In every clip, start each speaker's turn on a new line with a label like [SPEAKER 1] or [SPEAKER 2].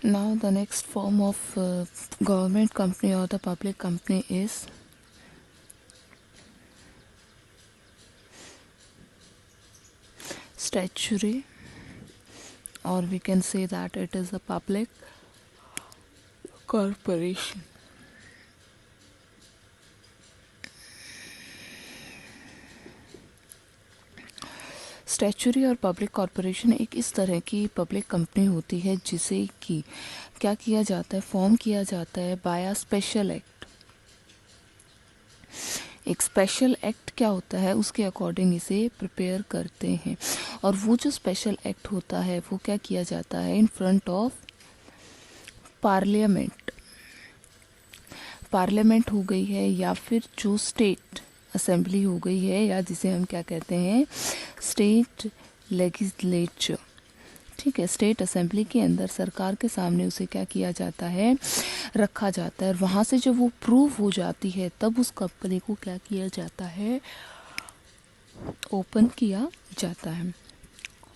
[SPEAKER 1] Now the next form of government company or the public company is statutory, or we can say that it is a public corporation. Statutory और public corporation एक इस तरह की public company होती है जिसे कि क्या किया जाता है, फॉर्म किया जाता है बाय अ स्पेशल एक्ट। एक स्पेशल एक्ट क्या होता है, उसके अकॉर्डिंग इसे प्रिपेयर करते हैं, और वो जो स्पेशल एक्ट होता है वो क्या किया जाता है in front of parliament. Parliament हो गई है या फिर जो स्टेट असेंबली हो गई है, या जिसे हम क्या कहते हैं स्टेट लेजिस्लेचर। ठीक है, स्टेट असेंबली के अंदर सरकार के सामने उसे क्या किया जाता है, रखा जाता है, और वहाँ से जब वो प्रूव हो जाती है तब उस कंपनी को क्या किया जाता है, ओपन किया जाता है।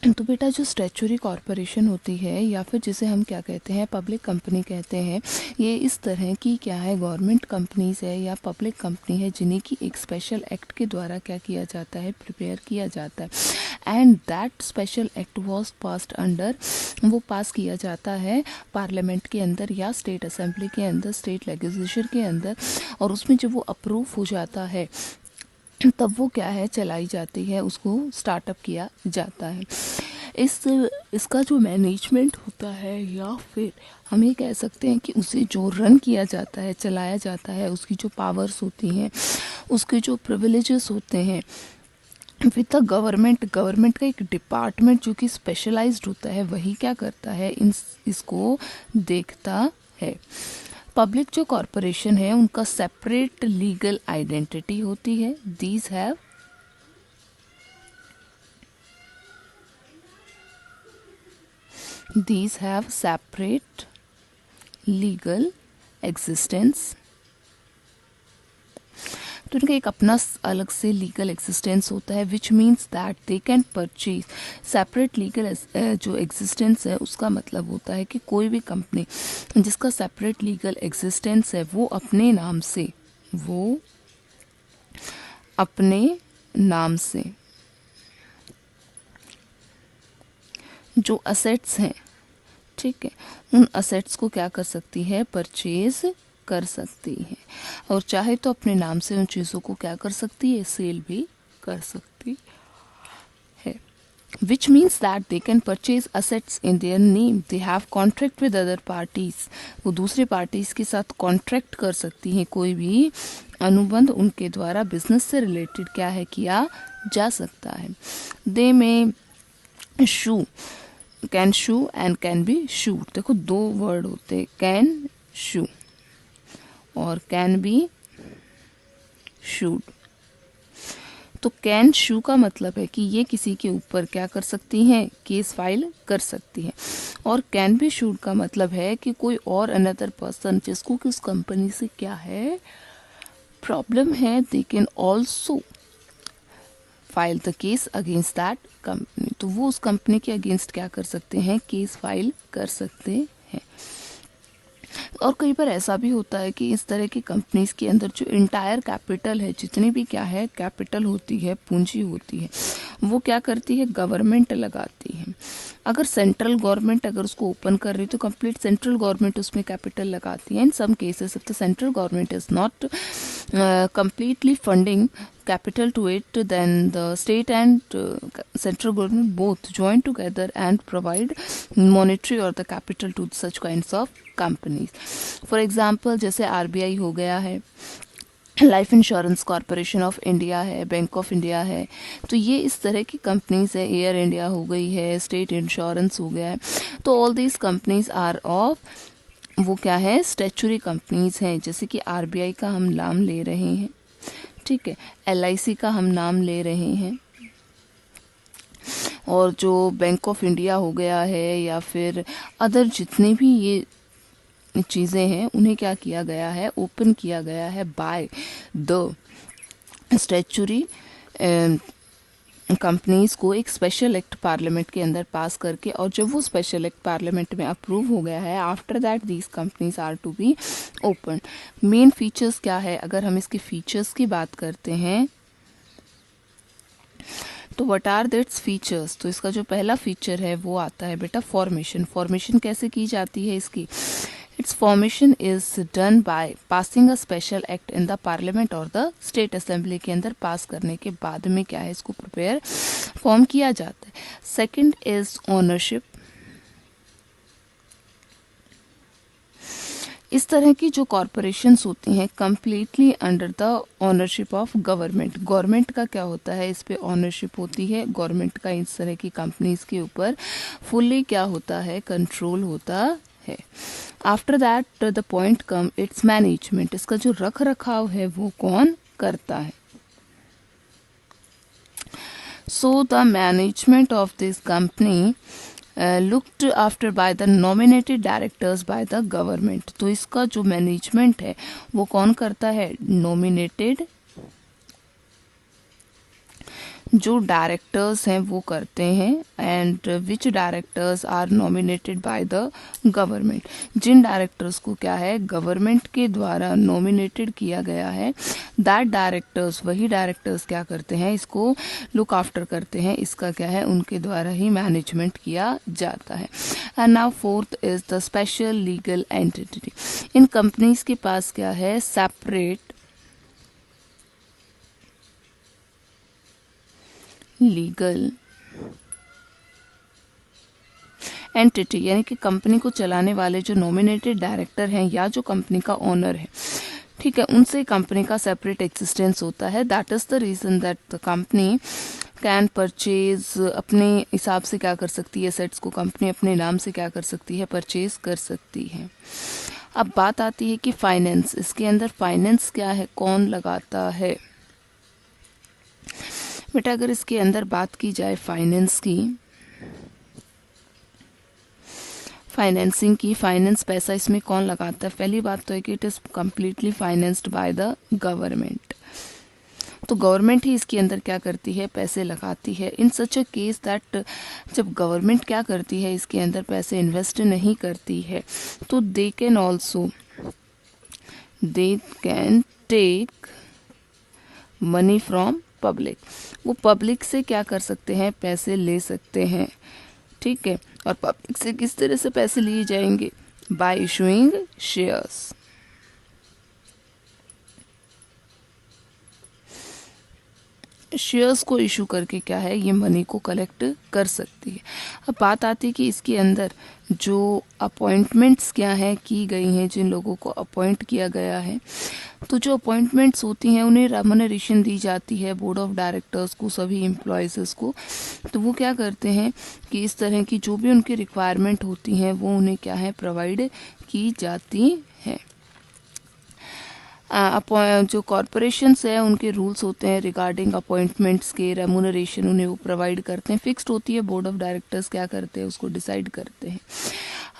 [SPEAKER 1] तो बेटा जो स्टैचुरी कॉरपोरेशन होती है या फिर जिसे हम क्या कहते हैं पब्लिक कंपनी कहते हैं, ये इस तरह की क्या है गवर्नमेंट कंपनीज है या पब्लिक कंपनी है जिन्हें की एक स्पेशल एक्ट के द्वारा क्या किया जाता है, प्रिपेयर किया जाता है। And that special act was passed under, वो पास किया जाता है पार्लियामेंट के अंदर या स्टेट असेंबली के अंदर, स्टेट लेजिस्लेचर के अंदर, और उसमें जब वो अप्रूव हो जाता है तब वो क्या है चलाई जाती है, उसको स्टार्टअप किया जाता है। इसका जो मैनेजमेंट होता है या फिर हम ये कह सकते हैं कि उसे जो रन किया जाता है, चलाया जाता है, उसकी जो पावर्स होती हैं, उसके जो प्रिविलेजेस होते हैं विद द गवर्नमेंट का एक डिपार्टमेंट जो कि स्पेशलाइज्ड होता है, वही क्या करता है इसको देखता है। पब्लिक जो कॉरपोरेशन है उनका सेपरेट लीगल आइडेंटिटी होती है। These have separate legal existence। तो उनका एक अपना अलग से लीगल एग्जिस्टेंस होता है, which means that they can purchase. Separate legal जो एग्जिस्टेंस है उसका मतलब होता है कि कोई भी कंपनी जिसका सेपरेट लीगल एग्जिस्टेंस है वो अपने नाम से जो असेट्स हैं, ठीक है, उन असेट्स को क्या कर सकती है, परचेज कर सकती है, और चाहे तो अपने नाम से उन चीज़ों को क्या कर सकती है, सेल भी कर सकती है। Which means that they can purchase assets in their name, they have contract with other parties, वो दूसरे पार्टीज के साथ कॉन्ट्रैक्ट कर सकती हैं, कोई भी अनुबंध उनके द्वारा बिजनेस से रिलेटेड क्या है किया जा सकता है। They may sue, can sue and can be sued. देखो दो वर्ड होते हैं, कैन शू और कैन बी शूट। तो कैन शू का मतलब है कि ये किसी के ऊपर क्या कर सकती हैं, केस फाइल कर सकती हैं, और कैन बी शूट का मतलब है कि कोई और अनदर पर्सन जिसको कि उस कंपनी से क्या है प्रॉब्लम है, they can also file the case against that company. तो वो उस कंपनी के अगेंस्ट क्या कर सकते हैं, केस फाइल कर सकते हैं। और कई बार ऐसा भी होता है कि इस तरह की कंपनीज के अंदर जो इंटायर कैपिटल है, जितनी भी क्या है कैपिटल होती है, पूंजी होती है, वो क्या करती है, गवर्नमेंट लगाती है। अगर सेंट्रल गवर्नमेंट अगर उसको ओपन कर रही तो कंप्लीट सेंट्रल गवर्नमेंट उसमें कैपिटल लगाती है। In some cases if the central government is not completely funding capital to it, then the state and central government both join together and provide monetary or the capital to such kinds of companies. For example, जैसे RBI हो गया है, life insurance corporation of India है, bank of India है, तो ये इस तरह की कंपनीज है, एयर इंडिया हो गई है, स्टेट इंश्योरेंस हो गया है। तो all these companies are off, वो क्या है, स्टैचुरी कंपनीज हैं। जैसे कि आरबीआई का हम नाम ले रहे हैं, ठीक है, एलआईसी का हम नाम ले रहे हैं, और जो बैंक ऑफ इंडिया हो गया है या फिर अदर जितने भी ये चीज़ें हैं उन्हें क्या किया गया है, ओपन किया गया है बाय द स्टैचुरी कंपनीज को एक स्पेशल एक्ट पार्लियामेंट के अंदर पास करके, और जब वो स्पेशल एक्ट पार्लियामेंट में अप्रूव हो गया है, after that these companies are to be open. Main features क्या है, अगर हम इसके फीचर्स की बात करते हैं तो व्हाट आर दैट्स फीचर्स, तो इसका जो पहला फीचर है वो आता है बेटा फॉर्मेशन। फॉर्मेशन कैसे की जाती है इसकी, it's formation is done by passing a special act in the parliament और द स्टेट असेंबली के अंदर पास करने के बाद में क्या है इसको प्रिपेयर फॉर्म किया जाता है। Second is ownership. इस तरह की जो कॉरपोरेशंस होती हैं completely under the ownership of government. Government का क्या होता है, इस पे ओनरशिप होती है, गवर्नमेंट का इस तरह की कंपनीज के ऊपर फुल्ली क्या होता है, कंट्रोल होता है। After that the point come it's management. इसका जो रख रखाव है वो कौन करता है। So the management of this company looked after by the nominated directors by the government। तो इसका जो मैनेजमेंट है वो कौन करता है, नॉमिनेटेड जो डायरेक्टर्स हैं वो करते हैं। And which directors are nominated by the government. जिन डायरेक्टर्स को क्या है गवर्नमेंट के द्वारा नॉमिनेटेड किया गया है, दैट डायरेक्टर्स, वही डायरेक्टर्स क्या करते हैं, इसको लुक आफ्टर करते हैं। इसका क्या है, उनके द्वारा ही मैनेजमेंट किया जाता है। And now fourth is the special legal entity. In companies के पास क्या है, सेपरेट लीगल एंटिटी, यानी कि कंपनी को चलाने वाले जो नॉमिनेटेड डायरेक्टर हैं या जो कंपनी का ओनर है, ठीक है, उनसे कंपनी का सेपरेट एक्सिस्टेंस होता है। That is the reason that the company can purchase, अपने हिसाब से क्या कर सकती है, एसेट्स को कंपनी अपने नाम से क्या कर सकती है, परचेज कर सकती है। अब बात आती है कि फाइनेंस, इसके अंदर फाइनेंस क्या है, कौन लगाता है। बेटा अगर इसके अंदर बात की जाए फाइनेंस की, फाइनेंसिंग की, फाइनेंस पैसा इसमें कौन लगाता है, पहली बात तो है कि it is completely financed by the government. तो गवर्नमेंट ही इसके अंदर क्या करती है, पैसे लगाती है। इन सच अ केस दैट जब गवर्नमेंट क्या करती है, इसके अंदर पैसे इन्वेस्ट नहीं करती है, तो they can take money from public. वो पब्लिक से क्या कर सकते हैं, पैसे ले सकते हैं, ठीक है। और पब्लिक से किस तरह से पैसे लिए जाएंगे, बाय इशूइंग शेयर्स। शेयर्स को इशू करके क्या है, ये मनी को कलेक्ट कर सकती है। अब बात आती है कि इसके अंदर जो अपॉइंटमेंट्स क्या है की गई हैं, जिन लोगों को अपॉइंट किया गया है, तो जो अपॉइंटमेंट्स होती हैं उन्हें रेम्यूनरेशन दी जाती है बोर्ड ऑफ डायरेक्टर्स को, सभी एम्प्लॉयज़ को। तो वो क्या करते हैं कि इस तरह की जो भी उनकी रिक्वायरमेंट होती हैं वो उन्हें क्या है, प्रोवाइड की जाती है। जो कॉरपोरेशंस है उनके रूल्स होते हैं रिगार्डिंग अपॉइंटमेंट्स के, रेम्यूनरेशन उन्हें वो प्रोवाइड करते हैं, फिक्स्ड होती है, बोर्ड ऑफ डायरेक्टर्स क्या करते हैं, उसको डिसाइड करते हैं।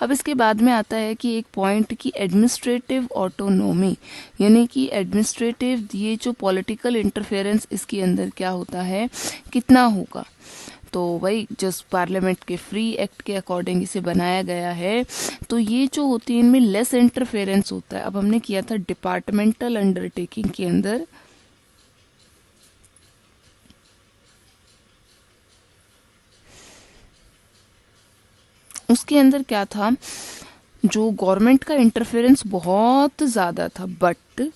[SPEAKER 1] अब इसके बाद में आता है कि एक पॉइंट की एडमिनिस्ट्रेटिव ऑटोनोमी, यानी कि एडमिनिस्ट्रेटिव, ये जो पॉलिटिकल इंटरफेरेंस इसके अंदर क्या होता है, कितना होगा। तो वही जस्ट पार्लियामेंट के फ्री एक्ट के अकॉर्डिंग इसे बनाया गया है। तो ये जो होती है इनमें लेस इंटरफेरेंस होता है। अब हमने किया था डिपार्टमेंटल अंडरटेकिंग के अंदर, उसके अंदर क्या था, जो गवर्नमेंट का इंटरफेरेंस बहुत ज़्यादा था, बट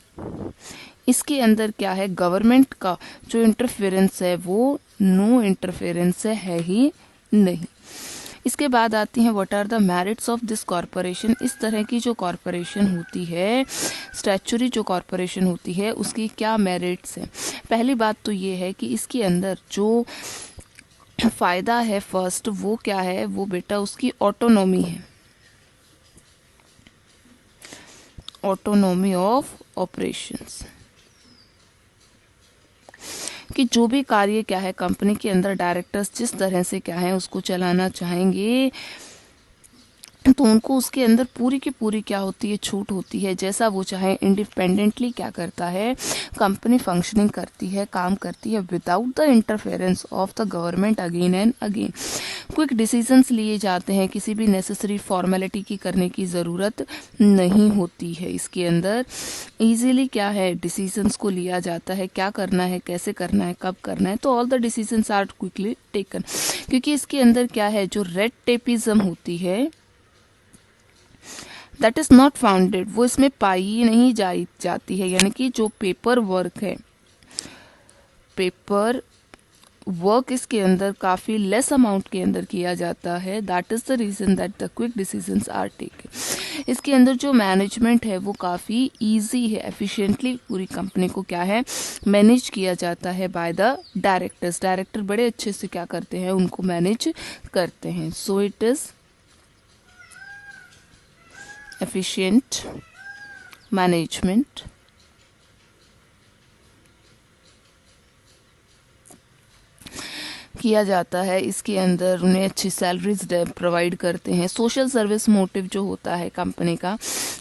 [SPEAKER 1] इसके अंदर क्या है, गवर्नमेंट का जो इंटरफेरेंस है वो नो इंटरफेरेंस है ही नहीं। इसके बाद आती हैं what are the merits of this corporation. इस तरह की जो कॉरपोरेशन होती है, स्टैचुरी जो कॉरपोरेशन होती है, उसकी क्या मेरिट्स हैं। पहली बात तो ये है कि इसके अंदर जो फायदा है फर्स्ट, वो क्या है, वो बेटा उसकी ऑटोनॉमी है, ऑटोनॉमी ऑफ ऑपरेशंस, कि जो भी कार्य क्या है कंपनी के अंदर डायरेक्टर्स जिस तरह से क्या है उसको चलाना चाहेंगे, तो उनको उसके अंदर पूरी की पूरी क्या होती है, छूट होती है, जैसा वो चाहे इंडिपेंडेंटली क्या करता है, कंपनी फंक्शनिंग करती है, काम करती है without the interference of the government again and again. Quick decisions लिए जाते हैं, किसी भी नेसेसरी फॉर्मेलिटी की करने की ज़रूरत नहीं होती है। इसके अंदर इजीली क्या है, डिसीजंस को लिया जाता है, क्या करना है, कैसे करना है, कब करना है, तो all the decisions are quickly taken. क्योंकि इसके अंदर क्या है, जो रेड टेपिज्म होती है दैट इज नॉट फाउंडेड, वो इसमें पाई नहीं जाती है। यानी कि जो पेपर वर्क है, पेपर वर्क इसके अंदर काफ़ी लेस अमाउंट के अंदर किया जाता है। That is the reason that the quick decisions are taken. इसके अंदर जो मैनेजमेंट है वो काफ़ी इजी है, एफिशिएंटली पूरी कंपनी को क्या है, मैनेज किया जाता है बाय द डायरेक्टर्स। डायरेक्टर बड़े अच्छे से क्या करते हैं, उनको मैनेज करते हैं। So it is efficient management. किया जाता है, इसके अंदर उन्हें अच्छी सैलरीज प्रोवाइड करते हैं। सोशल सर्विस मोटिव जो होता है कंपनी का,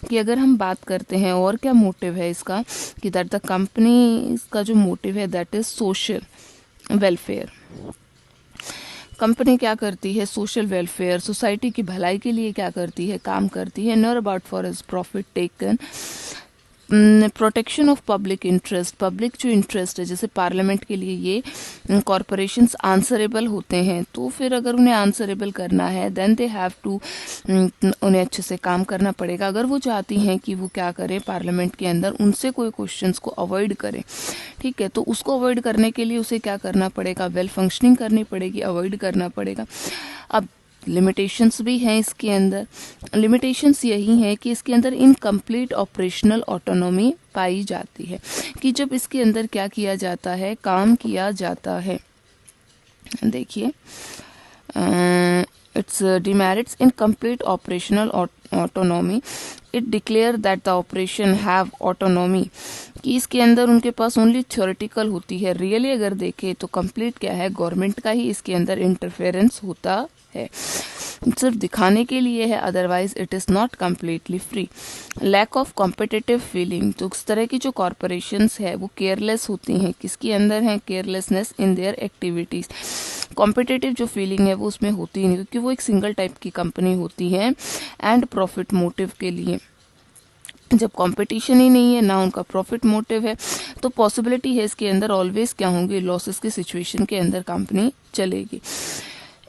[SPEAKER 1] कि अगर हम बात करते हैं और क्या मोटिव है इसका, कि दैट द कंपनी का जो मोटिव है that is social welfare. Company क्या करती है, सोशल वेलफेयर, सोसाइटी की भलाई के लिए क्या करती है, काम करती है। Not about for is profit taken. Protection of public interest, public जो इंटरेस्ट है, जैसे पार्लियामेंट के लिए ये कॉरपोरेशंस आंसरेबल होते हैं, तो फिर अगर उन्हें आंसरेबल करना है देन दे हैव टू, उन्हें अच्छे से काम करना पड़ेगा। अगर वो चाहती हैं कि वो क्या करें, पार्लियामेंट के अंदर उनसे कोई क्वेश्चंस को अवॉइड करें, ठीक है, तो उसको अवॉइड करने के लिए उसे क्या करना पड़ेगा, वेल फंक्शनिंग करनी पड़ेगी, अवॉइड करना पड़ेगा। अब लिमिटेशंस भी हैं इसके अंदर। लिमिटेशंस यही हैं कि इसके अंदर इनकम्प्लीट ऑपरेशनल ऑटोनॉमी पाई जाती है, कि जब इसके अंदर क्या किया जाता है, काम किया जाता है। देखिए, it's demerits in complete operational autonomy, it declare that the operation have autonomy, कि इसके अंदर उनके पास ओनली थ्योरेटिकल होती है। रियली अगर देखें तो कंप्लीट क्या है, गवर्नमेंट का ही इसके अंदर इंटरफेरेंस होता है, सिर्फ दिखाने के लिए है, otherwise it is not completely free. Lack of competitive feeling, तो इस तरह की जो कॉरपोरेशंस है वो केयरलेस होती हैं, किसके अंदर है, carelessness in their activities. Competitive जो फीलिंग है वो उसमें होती नहीं, क्योंकि वो एक सिंगल टाइप की कंपनी होती है एंड प्रॉफिट मोटिव के लिए। जब कंपटीशन ही नहीं है, ना उनका प्रॉफिट मोटिव है, तो पॉसिबिलिटी है इसके अंदर ऑलवेज क्या होंगे, लॉसेस की सिचुएशन के अंदर कंपनी चलेगी।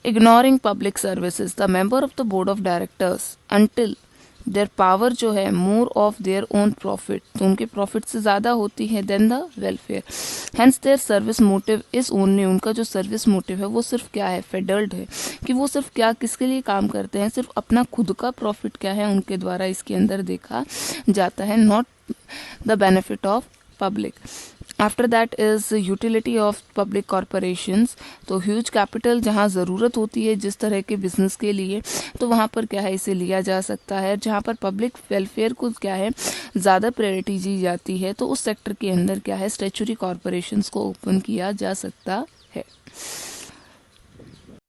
[SPEAKER 1] Ignoring public services, the member of the board of directors until their power जो है more of their own profit, तो उनके प्रॉफिट से ज़्यादा होती है then the welfare. Hence their service motive is only, उनका जो सर्विस मोटिव है वो सिर्फ क्या है, फेडल्ड है, कि वो सिर्फ क्या, किसके लिए काम करते हैं, सिर्फ अपना खुद का प्रॉफिट क्या है उनके द्वारा इसके अंदर देखा जाता है, not the benefit of public. After that is utility of public corporations, तो ह्यूज कैपिटल जहाँ ज़रूरत होती है जिस तरह के बिजनेस के लिए, तो वहाँ पर क्या है, इसे लिया जा सकता है। जहाँ पर पब्लिक वेलफेयर को क्या है, ज़्यादा प्रायोरिटी दी जाती है, तो उस सेक्टर के अंदर क्या है, स्टैच्यूटरी कॉरपोरेशंस को ओपन किया जा सकता है।